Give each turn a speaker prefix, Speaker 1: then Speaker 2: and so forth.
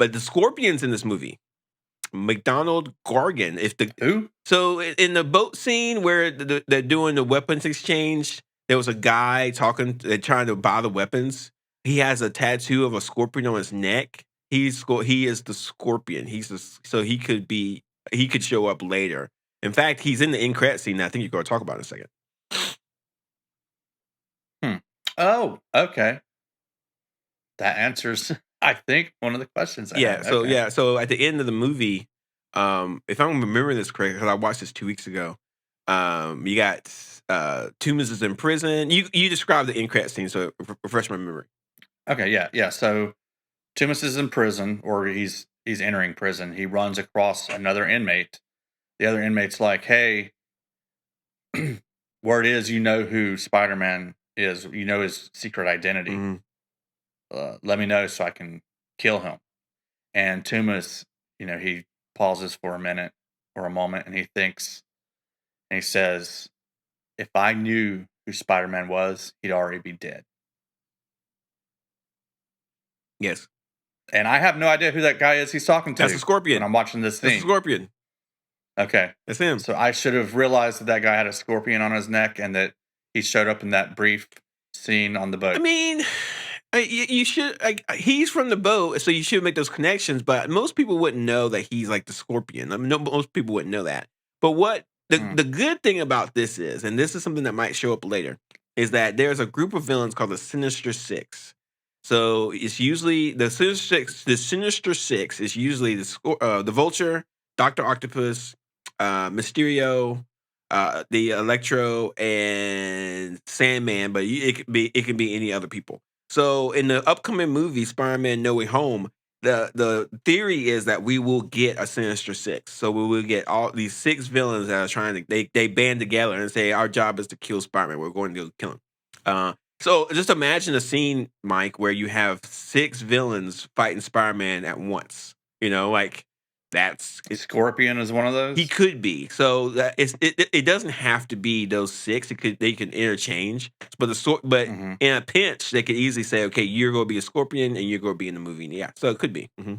Speaker 1: But the Scorpions in this movie, McDonald Gargan,
Speaker 2: Who?
Speaker 1: So in the boat scene where they're doing the weapons exchange, there was a guy trying to buy the weapons. He has a tattoo of a scorpion on his neck. He is the Scorpion. So he could show up later. In fact, he's in the end credit scene that I think you're going to talk about in a second.
Speaker 2: Oh, okay. That answers, I think, one of the questions.
Speaker 1: So at the end of the movie, if I'm remembering this correctly, because I watched this 2 weeks ago, you got Toomes is in prison. You described the end credit scene, so refresh my memory.
Speaker 2: Okay, yeah. So Toomes is in prison, or he's entering prison. He runs across another inmate. The other inmate's like, "Hey, word is you know who Spider-Man is. You know his secret identity.
Speaker 1: Mm-hmm.
Speaker 2: Let me know so I can kill him." And Toomes, he pauses for a minute or a moment, and he thinks, and he says, "If I knew who Spider-Man was, he'd already be dead."
Speaker 1: Yes.
Speaker 2: And I have no idea who that guy is he's talking to.
Speaker 1: That's a Scorpion.
Speaker 2: When I'm watching this thing.
Speaker 1: That's a Scorpion.
Speaker 2: Okay.
Speaker 1: That's him.
Speaker 2: So I should have realized that guy had a scorpion on his neck and that he showed up in that brief scene on the boat.
Speaker 1: I mean, you should. He's from the boat, so you should make those connections. But most people wouldn't know that he's like the Scorpion. I mean, most people wouldn't know that. But what the good thing about this is, and this is something that might show up later, is that there's a group of villains called the Sinister Six. So it's usually the Sinister Six. The Sinister Six is usually the Vulture, Doctor Octopus, Mysterio, the Electro, and Sandman. But it can be any other people. So in the upcoming movie, Spider-Man: No Way Home, the theory is that we will get a Sinister Six. So we will get all these 6 villains that are trying to they band together and say our job is to kill Spider-Man. We're going to go kill him. So just imagine a scene, Mike, where you have 6 villains fighting Spider-Man at once.
Speaker 2: Scorpion is one of those.
Speaker 1: He could be. So it doesn't have to be those 6. They can interchange. But in a pinch, they could easily say, okay, you're going to be a Scorpion and you're going to be in the movie. Yeah, so it could be. Mm-hmm.